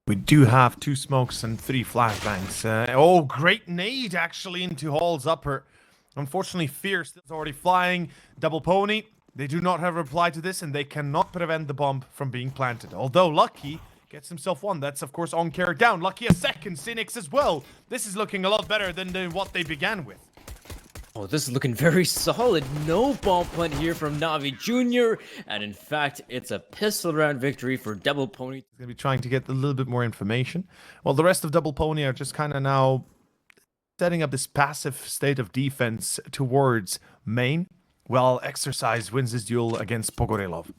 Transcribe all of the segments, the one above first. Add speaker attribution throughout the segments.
Speaker 1: We do have 2 smokes and 3 flashbangs. Oh, great nade actually into Hall's upper. Unfortunately, Fierce is already flying. Double Pony. They do not have a reply to this, and they cannot prevent the bomb from being planted. Although Lucky gets himself one. That's, of course, Aunkere down. Lucky a second. Synyx as well. This is looking a lot better than what they began with.
Speaker 2: Oh, this is looking very solid. No bomb plant here from NAVI Junior. And in fact, it's a pistol round victory for Double Pony.
Speaker 1: He's going to be trying to get a little bit more information. Well, the rest of Double Pony are just kind of now setting up this passive state of defense towards main, while Exercise wins his duel against Pogorelov.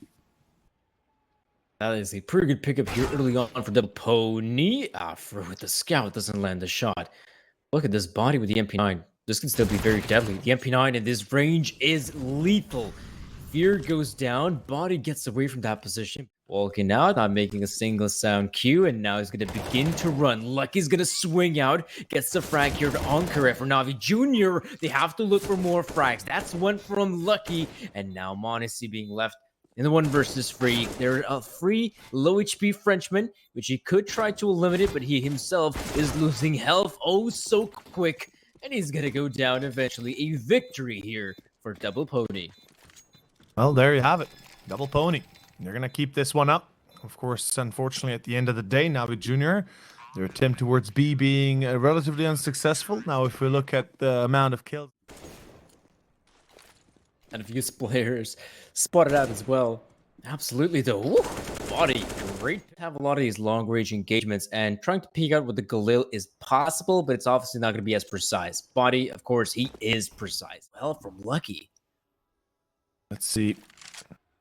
Speaker 2: That is a pretty good pickup here early on for Double Pony. Afro with the scout doesn't land the shot. Look at this body with the MP9. This can still be very deadly. The MP9 in this range is lethal. Fear goes down. Body gets away from that position. Walking out, not making a single sound cue, and now he's going to begin to run. Lucky's going to swing out. Gets the frag here to Aunkere for NAVI Junior. They have to look for more frags. That's one from Lucky. And now Magisk being left in the 1 versus 3. They're a free low HP Frenchman, which he could try to eliminate, but he himself is losing health oh so quick. And he's going to go down eventually. A victory here for Double Pony.
Speaker 1: Well, there you have it. Double Pony. They're going to keep this one up. Of course, unfortunately, at the end of the day, NAVI Junior, their attempt towards B being relatively unsuccessful. Now, if we look at the amount of kills.
Speaker 2: And a few players spotted out as well. Absolutely, though. Woo, body, great to have a lot of these long-range engagements, and trying to peek out with the Galil is possible, but it's obviously not going to be as precise. Body, of course, he is precise. Well, from Lucky.
Speaker 1: Let's see.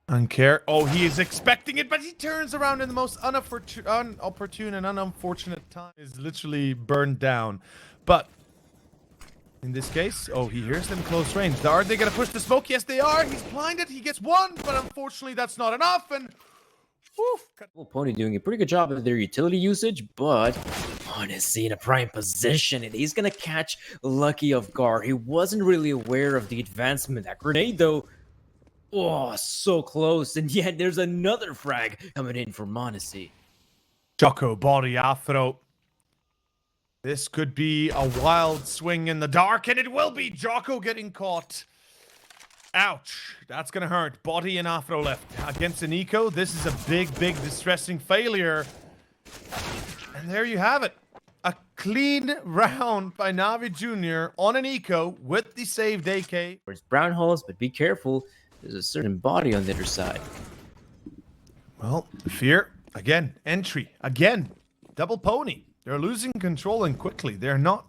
Speaker 1: Aunkere. Oh, he is expecting it, but he turns around in the most unopportune and unfortunate time. Is literally burned down. But in this case, oh, he hears them close range. Are they going to push the smoke? Yes, they are. He's blinded. He gets one, but unfortunately, that's not enough. And woof.
Speaker 2: Double Pony doing a pretty good job of their utility usage, but honestly in a prime position, and he's going to catch Lucky off guard. He wasn't really aware of the advancement. That grenade, though, oh, so close. And yet there's another frag coming in for Magisk.
Speaker 1: Djoko, body, afro. This could be a wild swing in the dark, and it will be. Djoko getting caught. Ouch. That's going to hurt. Body and afro left against a niko. This is a big, big distressing failure. And there you have it. A clean round by NAVI Junior on an eco with the saved AK.
Speaker 2: There's brown holes, but be careful. There's a certain body on the other side.
Speaker 1: Well, Fear, again, entry, again, Double Pony. They're losing control and quickly. They're not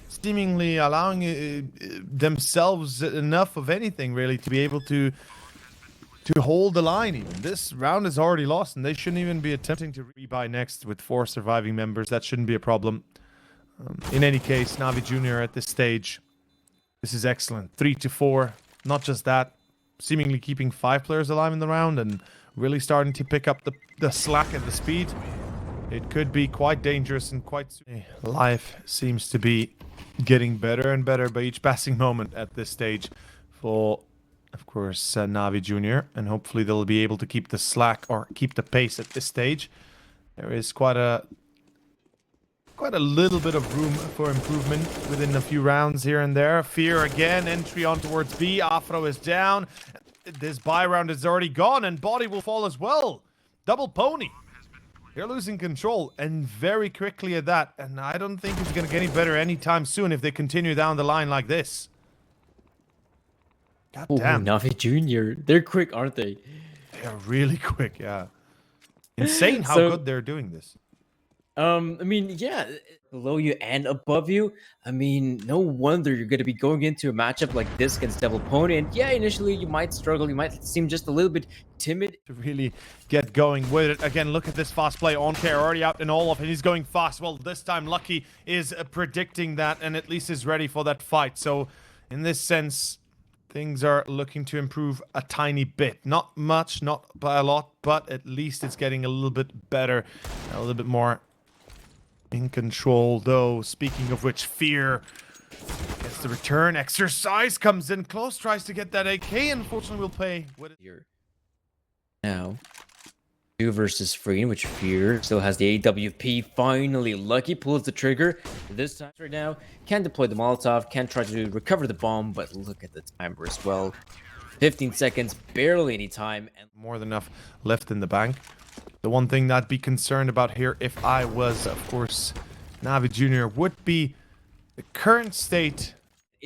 Speaker 1: seemingly allowing themselves enough of anything, really, to be able to hold the line even. This round is already lost, and they shouldn't even be attempting to rebuy next with 4 surviving members. That shouldn't be a problem. In any case, NAVI Junior at this stage, this is excellent. 3-4, not just that, seemingly keeping 5 players alive in the round and really starting to pick up the slack and the speed. It could be quite dangerous and quite soon. Life seems to be getting better and better by each passing moment at this stage for, of course, NAVI Junior, and hopefully they'll be able to keep the slack or keep the pace at this stage. There is quite a little bit of room for improvement within a few rounds here and there. Fear again, entry on towards B. Afro is down. This buy round is already gone, and body will fall as well. Double Pony. They're losing control, and very quickly at that. And I don't think it's going to get any better anytime soon if they continue down the line like this. God damn.
Speaker 2: NAVI Junior. They're quick, aren't they?
Speaker 1: They're really quick, yeah. Insane how good they're doing this.
Speaker 2: I mean, yeah, below you and above you. I mean, no wonder you're going to be going into a matchup like this against Double Pony. And yeah, initially you might struggle. You might seem just a little bit timid
Speaker 1: to really get going with it. Again, look at this fast play. Aunkere already out in all of it. He's going fast. Well, this time Lucky is predicting that and at least is ready for that fight. So in this sense, things are looking to improve a tiny bit. Not much, not by a lot, but at least it's getting a little bit better, a little bit more in control, though. Speaking of which, Fear gets the return. Exercise comes in close, tries to get that AK. Unfortunately, we'll pay with it
Speaker 2: here. Now, 2 versus 3, in which Fear still has the AWP. Finally, Lucky pulls the trigger. This time right now, can deploy the Molotov, can try to recover the bomb, but look at the timer as well. 15 seconds, barely any time. And
Speaker 1: more than enough left in the bank. The one thing that I'd be concerned about here, if I was, of course, NAVI Junior, would be the current state.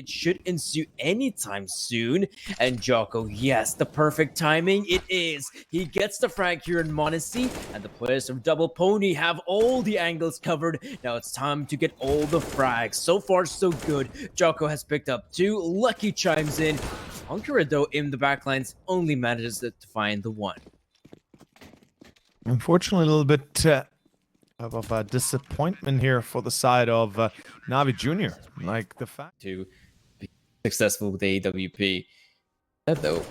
Speaker 2: it should ensue anytime soon. And Djoko, yes, the perfect timing. It is. He gets the frag here in Monacy, and the players from Double Pony have all the angles covered. Now it's time to get all the frags. So far, so good. Djoko has picked up 2. Lucky chimes in. Aunkere, though, in the backlines, only manages to find the 1.
Speaker 1: Unfortunately, a little bit of a disappointment here for the side of NAVI Junior. Like the fact
Speaker 2: to be successful with the AWP. That though,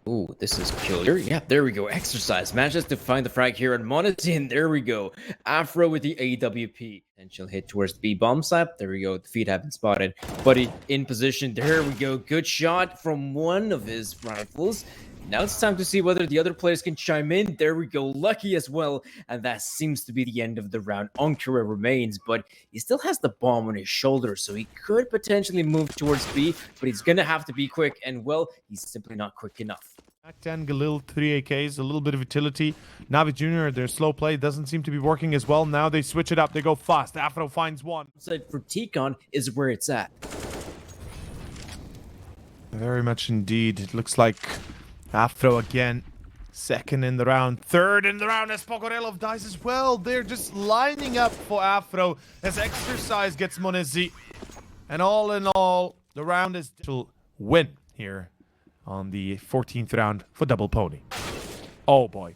Speaker 2: ooh, this is killer. Yeah, there we go. Exercise manages to find the frag here on Monacy, and there we go. Afro with the AWP, and she'll hit towards the B bomb site. There we go. The feet have been spotted. Buddy in position. There we go. Good shot from one of his rifles. Now it's time to see whether the other players can chime in. There we go. Lucky as well. And that seems to be the end of the round. Aunkere remains, but he still has the bomb on his shoulder, so he could potentially move towards B, but he's going to have to be quick, and, well, he's simply not quick enough.
Speaker 1: Ten Galil, 3 AKs, a little bit of utility. NAVI Junior, their slow play doesn't seem to be working as well. Now they switch it up. They go fast. Afro finds one.
Speaker 2: For Tikon is where it's at.
Speaker 1: Very much indeed. It looks like Afro again, second in the round, third in the round as Pogorelov dies as well. They're just lining up for Afro as Exercise gets Monacy. And all in all, the round is to win here on the 14th round for Double Pony. Oh boy.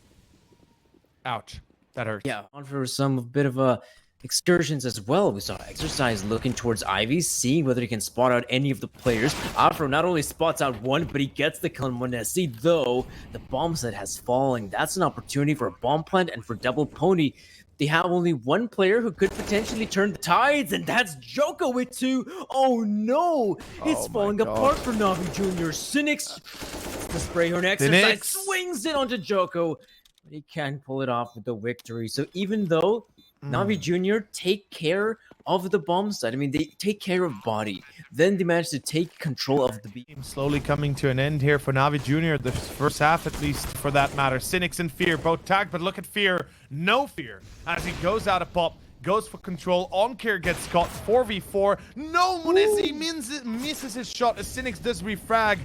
Speaker 1: Ouch. That hurts.
Speaker 2: Yeah, on for some bit of a excursions as well. We saw Exercise looking towards Ivy, seeing whether he can spot out any of the players. Afro not only spots out one, but he gets the kill on Monacy, though the bomb set has fallen. That's an opportunity for a bomb plant, and for Double Pony, they have only one player who could potentially turn the tides, and that's Djoko with 2. Oh no! It's falling apart for NAVI Junior. Synyx, the spray on Exercise, swings it onto Djoko, but he can't pull it off with the victory. So even though NAVI Junior take care of the bomb site, I mean, they take care of body, then they manage to take control of the B.
Speaker 1: Slowly coming to an end here for NAVI Junior, the first half at least for that matter. Synyx and Fear both tagged, but look at Fear, no fear, as he goes out of pop, goes for control. Aunkere gets caught, 4v4. No, Monacy misses his shot as Synyx does refrag.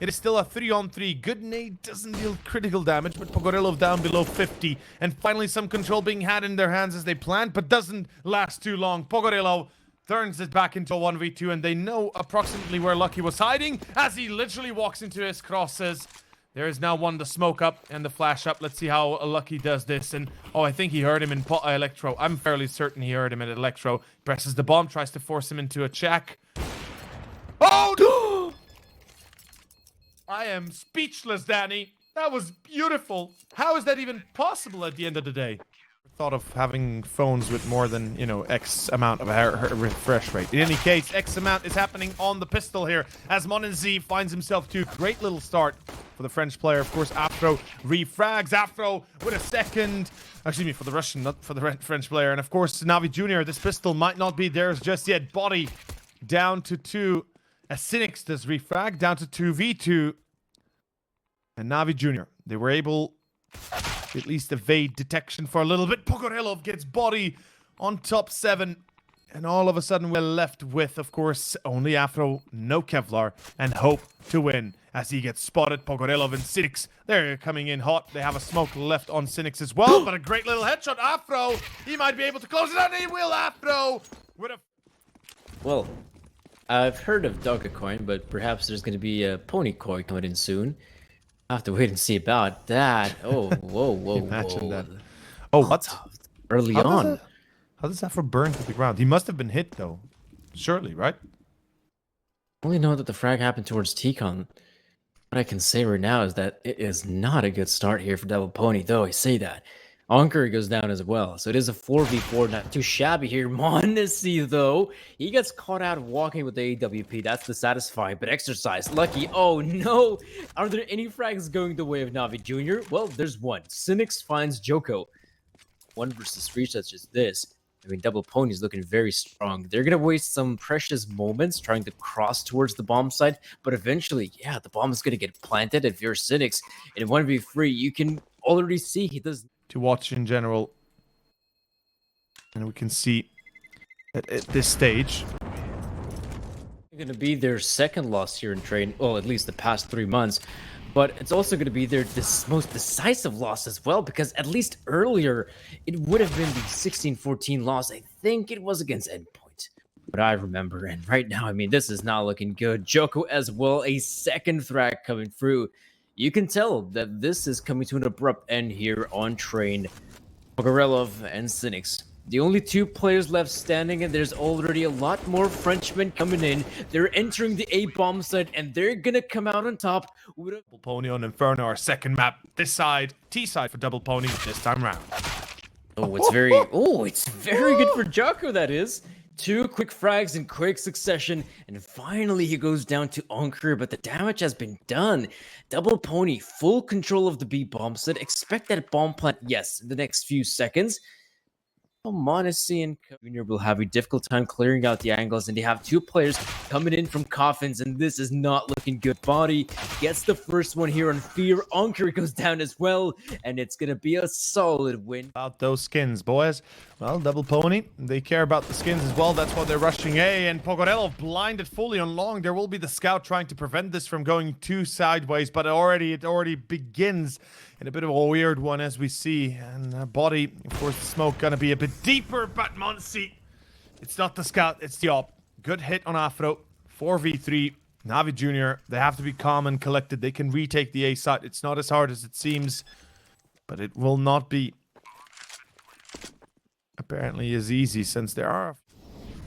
Speaker 1: It is still a 3-on-3. Good nade doesn't deal critical damage, but Pogorelov down below 50. And finally some control being had in their hands as they plant, but doesn't last too long. Pogorelov turns it back into a 1v2, and they know approximately where Lucky was hiding as he literally walks into his crosses. There is now one to smoke up and the flash up. Let's see how Lucky does this. And, oh, I think he heard him in Electro. I'm fairly certain he heard him at Electro. Presses the bomb, tries to force him into a check. Oh, no! I am speechless, Danny. That was beautiful. How is that even possible at the end of the day? Thought of having phones with more than, you know, X amount of refresh rate. In any case, X amount is happening on the pistol here as Monacy finds himself to. Great little start for the French player. Of course, Afro refrags. Afro with a second. Excuse me, for the Russian, not for the French player. And of course, NAVI Junior, this pistol might not be theirs just yet. Body down to 2. As Synyx does refrag down to 2v2. And NAVI Junior, they were able to at least evade detection for a little bit. Pogorelov gets body on top 7. And all of a sudden we're left with, of course, only Afro, no Kevlar, and hope to win. As he gets spotted, Pogorelov and Synyx, they're coming in hot. They have a smoke left on Synyx as well, but a great little headshot. Afro, he might be able to close it out, and he will. Afro with a...
Speaker 2: Well, I've heard of Dogecoin, but perhaps there's going to be a pony coin coming in soon. I'll have to wait and see about that. Oh, whoa.
Speaker 1: Imagine that. Oh, what?
Speaker 2: Early on.
Speaker 1: How does Afro burn to the ground? He must have been hit, though. Surely, right?
Speaker 2: I only know that the frag happened towards Tikon. What I can say right now is that it is not a good start here for Double Pony, though I say that. Aunkere goes down as well. So it is a 4v4, not too shabby here. Monacy, though, he gets caught out walking with the AWP. That's the satisfying, but exercise. Lucky. Oh, no. Are there any frags going the way of NAVI Junior? Well, there's one. Synyx finds Djoko. 1 versus 3 such as this. I mean, Double Pony is looking very strong. They're going to waste some precious moments trying to cross towards the bomb site, but eventually, yeah, the bomb is going to get planted. If you're Synyx in 1v3, you can already see he does...
Speaker 1: To watch in general. And we can see at this stage.
Speaker 2: Going to be their second loss here in train, well, at least the past 3 months. But it's also going to be their most decisive loss as well, because at least earlier, it would have been the 16-14 loss. I think it was against Endpoint. But I remember, and right now, I mean, this is not looking good. Djoko as well, a second threat coming through. You can tell that this is coming to an abrupt end here on train. Pogorelov and Synyx. The only 2 players left standing, and there's already a lot more Frenchmen coming in. They're entering the A bomb site, and they're gonna come out on top with a
Speaker 1: Double Pony on Inferno, our second map. This side, T side for Double Pony this time round.
Speaker 2: Oh, it's very good for Djoko, that is. 2 quick frags in quick succession, and finally he goes down to Aunkere, but the damage has been done. Double Pony, full control of the B bomb site. Expect that bomb plant, yes, in the next few seconds. Monacy and Junior will have a difficult time clearing out the angles, and they have 2 players coming in from coffins, and this is not looking good. Bodyy gets the first one here on Fear. Aunkere goes down as well, and it's gonna be a solid win.
Speaker 1: About those skins, boys. Well, Double Pony, they care about the skins as well. That's why they're rushing A, and Pogorelov blinded fully on long. There will be the scout trying to prevent this from going too sideways, but it already begins in a bit of a weird one, as we see. And Bodyy, of course, the smoke gonna be a bit deeper, but Monacy, it's not the scout, it's the op. Good hit on Afro. 4v3. NAVI Junior, they have to be calm and collected. They can retake the A site. It's not as hard as it seems, but it will not be apparently as easy, since there are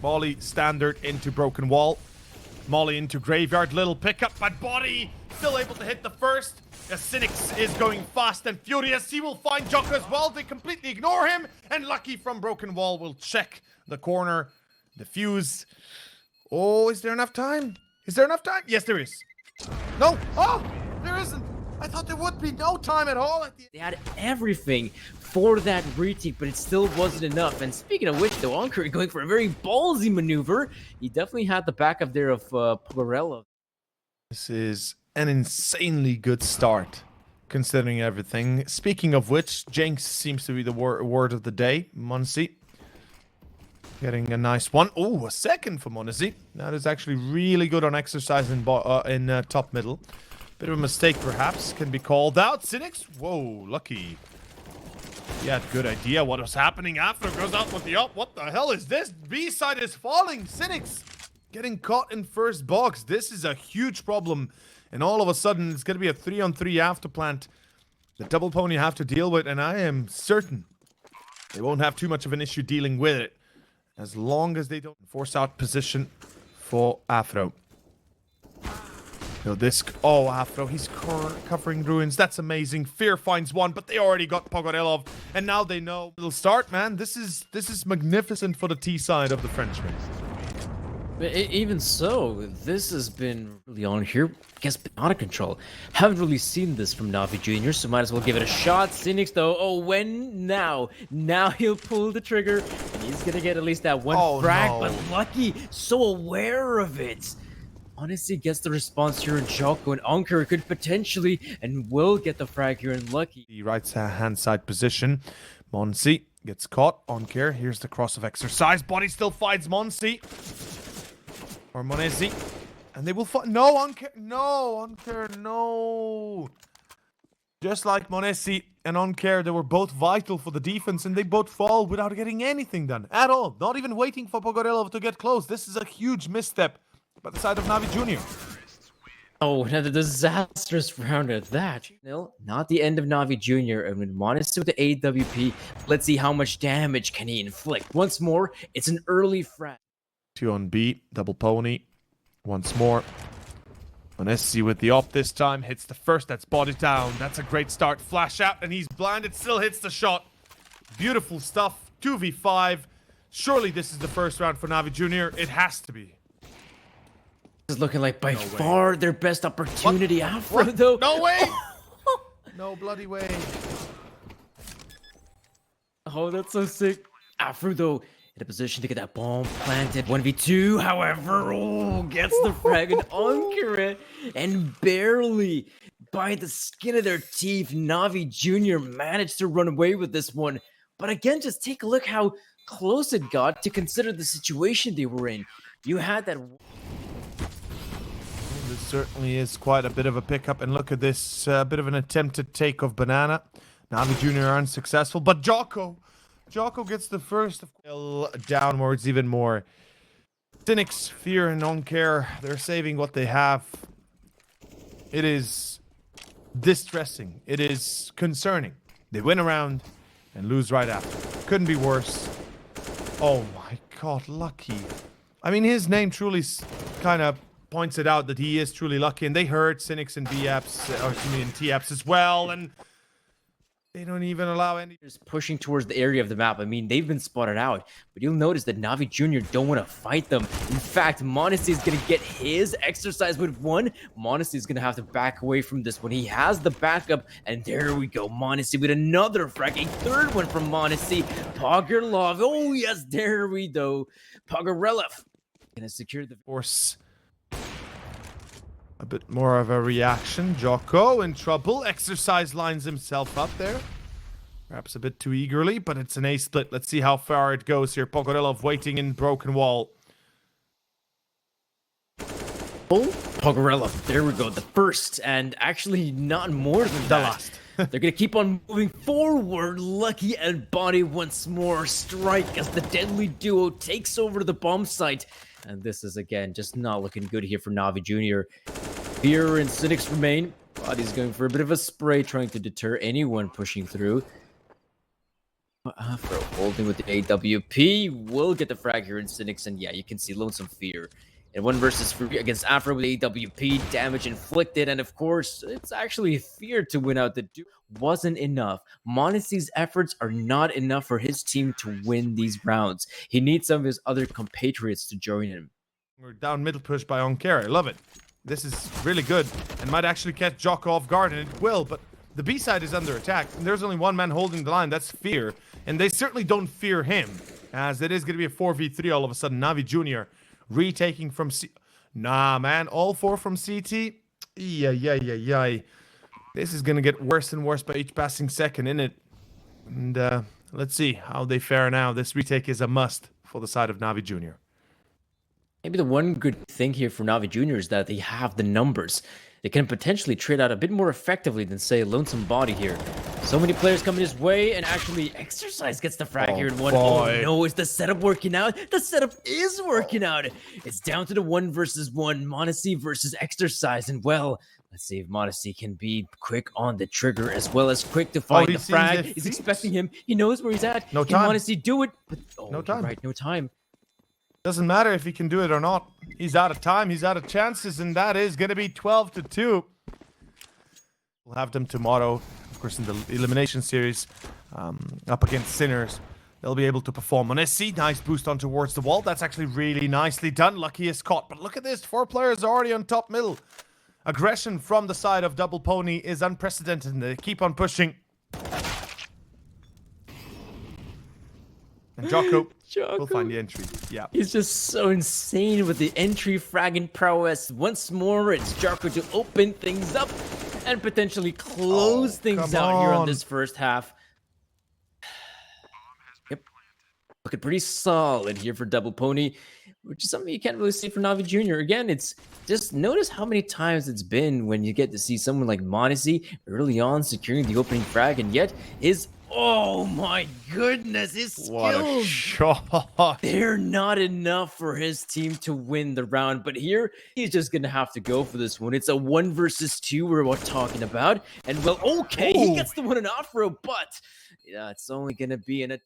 Speaker 1: Molly standard into broken wall, Molly into graveyard, little pickup, but Bodyy still able to hit the first. As Synyx is going fast and furious, he will find Djoko as well. They completely ignore him, and Lucky from broken wall will check the corner, defuse. Oh, is there enough time? Is there enough time? Yes, there is. No. Oh, there isn't. I thought there would be no time at all.
Speaker 2: They had everything for that retake, but it still wasn't enough. And speaking of which, though, Aunkere going for a very ballsy maneuver. He definitely had the backup there of Pogorelov.
Speaker 1: This is an insanely good start, considering everything. Speaking of which, Jinx seems to be the word of the day. Monacy getting a nice one. Oh, a second for Monacy. That is actually really good on exercise in top middle. Bit of a mistake, perhaps, can be called out. Synyx, whoa, Lucky. He had good idea what was happening. Afro goes out with the up. What the hell is this? B side is falling. Synyx getting caught in first box. This is a huge problem. And all of a sudden, it's going to be a 3-on-3 after plant that Double Pony have to deal with. And I am certain they won't have too much of an issue dealing with it, as long as they don't force out position for Afro. Oh, Afro, he's covering ruins. That's amazing. Fear finds one, but they already got Pogorelov, and now they know it'll start, man. This is magnificent for the T side of the Frenchmen.
Speaker 2: But even so, this has been really on here. I guess out of control. Haven't really seen this from NAVI Junior, so might as well give it a shot. Synyx, though, oh, when? Now he'll pull the trigger, and he's gonna get at least that one frag. No. But Lucky, so aware of it. Honestly, gets the response here in Djoko, and Aunkere could potentially and will get the frag here in Lucky.
Speaker 1: The right hand side position. Monacy gets caught. Aunkere, here's the cross of exercise. Bodyy still fights Monacy. Or Monacy. And they will fight. No, Aunkere. No, Aunkere, no. Just like Monacy and Aunkere, they were both vital for the defense, and they both fall without getting anything done at all. Not even waiting for Pogorelov to get close. This is a huge misstep by the side of NAVI Junior.
Speaker 2: Oh, another disastrous round at that. No, not the end of NAVI Junior. And with Monacy with the AWP, let's see how much damage can he inflict. Once more, it's an early frag.
Speaker 1: 2 on B, Double Pony. Once more. Monacy with the op this time. Hits the first, that's Bodyy down. That's a great start. Flash out, and he's blinded. Still hits the shot. Beautiful stuff. 2v5. Surely this is the first round for NAVI Junior. It has to be.
Speaker 2: This is looking like by far their best opportunity.
Speaker 1: What?
Speaker 2: Afro, though.
Speaker 1: No way! No bloody way.
Speaker 2: Oh, that's so sick. Afro, though, in a position to get that bomb planted. 1v2, however, gets the frag and Aunkere, and barely by the skin of their teeth, NAVI Junior managed to run away with this one. But again, just take a look how close it got to consider the situation they were in. You had that.
Speaker 1: This certainly is quite a bit of a pickup, and look at this bit of an attempted take of Banana. NAVI Junior unsuccessful, but Djoko gets the first downwards even more. Synyx, Fear, and Aunkere, they're saving what they have. It is distressing. It is concerning. They win a round and lose right after. Couldn't be worse. Oh my god, lucky. I mean, his name truly kind of points it out that he is truly lucky, and they hurt Synyx and B-apps, or excuse me, and T-apps as well, and they don't even allow any.
Speaker 2: Just pushing towards the area of the map. I mean, they've been spotted out, but you'll notice that NAVI Junior don't want to fight them. In fact, modyy is going to get his exercise with one. modyy is going to have to back away from this one. He has the backup, and there we go. modyy with another frag, a third one from modyy. Pogerlov, oh yes, there we go. Pogerelov going to secure the
Speaker 1: force. A bit more of a reaction. Djoko in trouble. Exercise lines himself up there. Perhaps a bit too eagerly, but it's an A split. Let's see how far it goes here. Pogerelov waiting in broken wall.
Speaker 2: Oh, Pogerelov. There we go. The first, and actually not more than
Speaker 1: The
Speaker 2: that.
Speaker 1: last.
Speaker 2: They're going to keep on moving forward. Lucky and bodyy once more strike as the deadly duo takes over the bomb site. And this is, again, just not looking good here for NAVI Junior. Fear and Synyx remain. body's going for a bit of a spray, trying to deter anyone pushing through. Afro holding with the AWP. Will get the frag here in Synyx. And yeah, you can see Lonesome Fear. And 1 versus FURIA against Afro with AWP, damage inflicted, and of course, it's actually Fear to win out the duel. Wasn't enough. mody's efforts are not enough for his team to win these rounds. He needs some of his other compatriots to join him.
Speaker 1: We're down middle push by Aunkere. I love it. This is really good and might actually catch Djoko off guard, and it will, but the B side is under attack, and there's only one man holding the line. That's Fear, and they certainly don't fear him, as it is going to be a 4v3 all of a sudden. NAVI Junior retaking from C. Nah, man. All 4 from CT. Yeah. This is going to get worse and worse by each passing second, innit? And let's see how they fare now. This retake is a must for the side of NAVI Junior.
Speaker 2: Maybe the one good thing here for NAVI Junior is that they have the numbers. They can potentially trade out a bit more effectively than, say, Lonesome bodyy here. So many players coming his way, and actually Exercise gets the frag here in one.
Speaker 1: Boy.
Speaker 2: Oh no, is the setup working out? The setup is working out. It's down to the 1 versus 1, modyy versus Exercise, and well, let's see if modyy can be quick on the trigger as well as quick to find the frag. He's expecting him. He knows where he's at.
Speaker 1: No time.
Speaker 2: Can modyy do it? But,
Speaker 1: no time.
Speaker 2: Right, no time.
Speaker 1: Doesn't matter if he can do it or not. He's out of time. He's out of chances, and that is going to be 12-2. We'll have them tomorrow, of course, in the elimination series up against Sinners. They'll be able to perform on SC. Nice boost on towards the wall. That's actually really nicely done. Lucky is caught. But look at this. 4 players already on top middle. Aggression from the side of Double Pony is unprecedented, and they keep on pushing. And Djoko will find the entry. Yeah.
Speaker 2: He's just so insane with the entry fragging prowess. Once more, it's Djoko to open things up and potentially close things out here on this first half. Yep. Looking pretty solid here for Double Pony, which is something you can't really see for NAVI Junior. Again, it's just notice how many times it's been when you get to see someone like modyy early on securing the opening frag, and yet his oh my goodness, his skills!
Speaker 1: What a shot!
Speaker 2: They're not enough for his team to win the round, but here he's just gonna have to go for this one. It's a 1 versus 2 we're talking about, and well, okay, he gets the one in Afro, but yeah, it's only gonna be in a.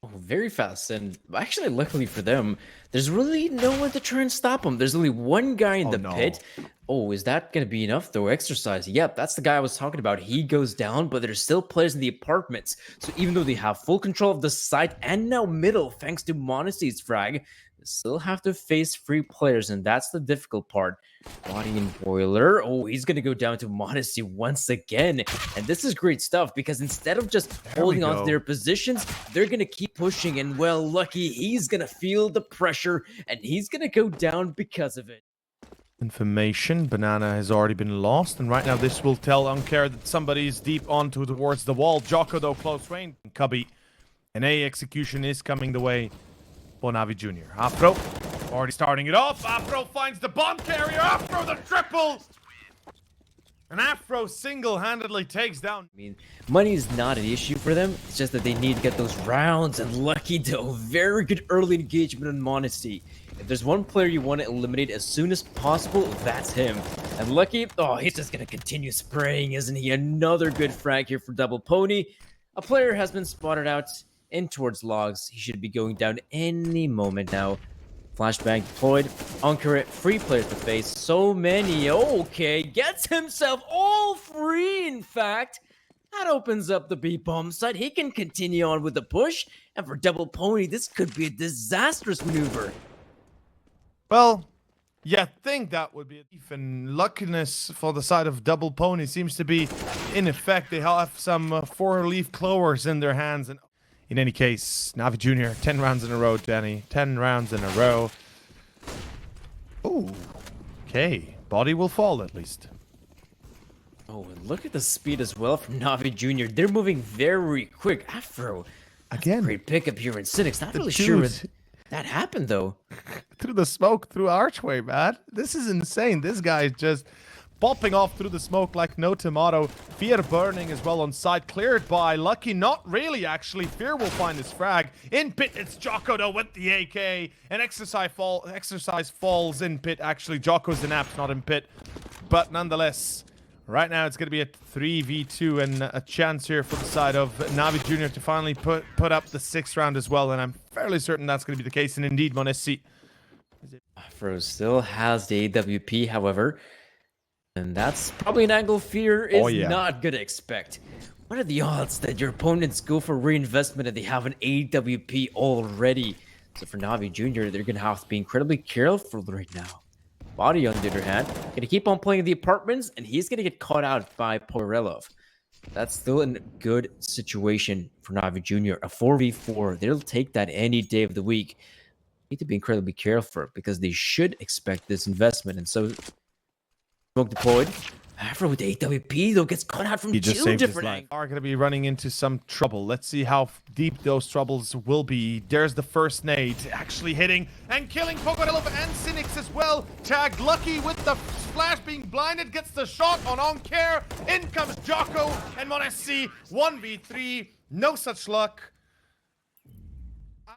Speaker 2: Oh, very fast, and actually, luckily for them, there's really no one to try and stop him. There's only one guy in the pit. Oh, is that going to be enough, though? Exercise. Yep, that's the guy I was talking about. He goes down, but there's still players in the apartments. So even though they have full control of the site and now middle, thanks to monasty's frag, they still have to face 3 players, and that's the difficult part. Bodyy and Boiler. Oh, he's going to go down to Modesty once again. And this is great stuff because instead of just holding on to their positions, they're going to keep pushing. And, well, lucky, he's going to feel the pressure and he's going to go down because of it.
Speaker 1: Information. Banana has already been lost. And right now this will tell Aunkere that somebody's deep onto towards the wall. Djoko, though, close range. Cubby. An A execution is coming the way for NAVI Junior. Afro. Already starting it off. Afro finds the bomb carrier. Afro the triple. And Afro single-handedly takes down.
Speaker 2: I mean, money is not an issue for them. It's just that they need to get those rounds. And lucky though, very good early engagement on Modesty. If there's one player you want to eliminate as soon as possible, that's him. And lucky, oh, he's just going to continue spraying, isn't he? Another good frag here for Double Pony. A player has been spotted out in towards logs. He should be going down any moment now. Flashbang deployed. Aunkere, 3 players to face. So many. Okay, gets himself all 3, in fact. That opens up the B-bomb site. He can continue on with the push. And for Double Pony, this could be a disastrous maneuver.
Speaker 1: Well, yeah, I think that would be even luckiness for the side of Double Pony seems to be in effect. They have some 4-leaf clovers in their hands. And in any case, NAVI Junior, 10 rounds in a row, Danny. 10 rounds in a row. Ooh. Okay. Body will fall, at least.
Speaker 2: Oh, and look at the speed as well from NAVI Junior. They're moving very quick. Afro.
Speaker 1: Again.
Speaker 2: Great pickup here in Synyx. Not really sure what that happened, though.
Speaker 1: Through the smoke, through archway, man. This is insane. This guy is just popping off through the smoke like no tomato. Fear burning as well on site. Cleared by Lucky. Not really, actually. Fear will find his frag. In pit, it's Djoko, though, with the AK. And exercise falls in pit. Actually, Djoko's in apps, not in pit. But nonetheless, right now it's going to be a 3v2 and a chance here for the side of NAVI Junior to finally put up the 6th round as well. And I'm fairly certain that's going to be the case. And indeed, Monessi.
Speaker 2: Afro still has the AWP, however. And that's probably an angle Fear is not going to expect. What are the odds that your opponents go for reinvestment and they have an AWP already? So for NAVI Junior, they're going to have to be incredibly careful right now. Bodyy, on the other hand, going to keep on playing the apartments, and he's going to get caught out by Porelov. That's still a good situation for NAVI Junior. A 4v4, they'll take that any day of the week. Need to be incredibly careful because they should expect this investment. And so, smoke deployed. Afro with the AWP, though, gets caught out from 2 different angles.
Speaker 1: Are going to be running into some trouble. Let's see how deep those troubles will be. There's the first nade actually hitting and killing Pogodilov and Synyx as well. Tagged Lucky with the splash, being blinded, gets the shot on Aunkere. In comes Djoko and Monessi. 1v3. No such luck.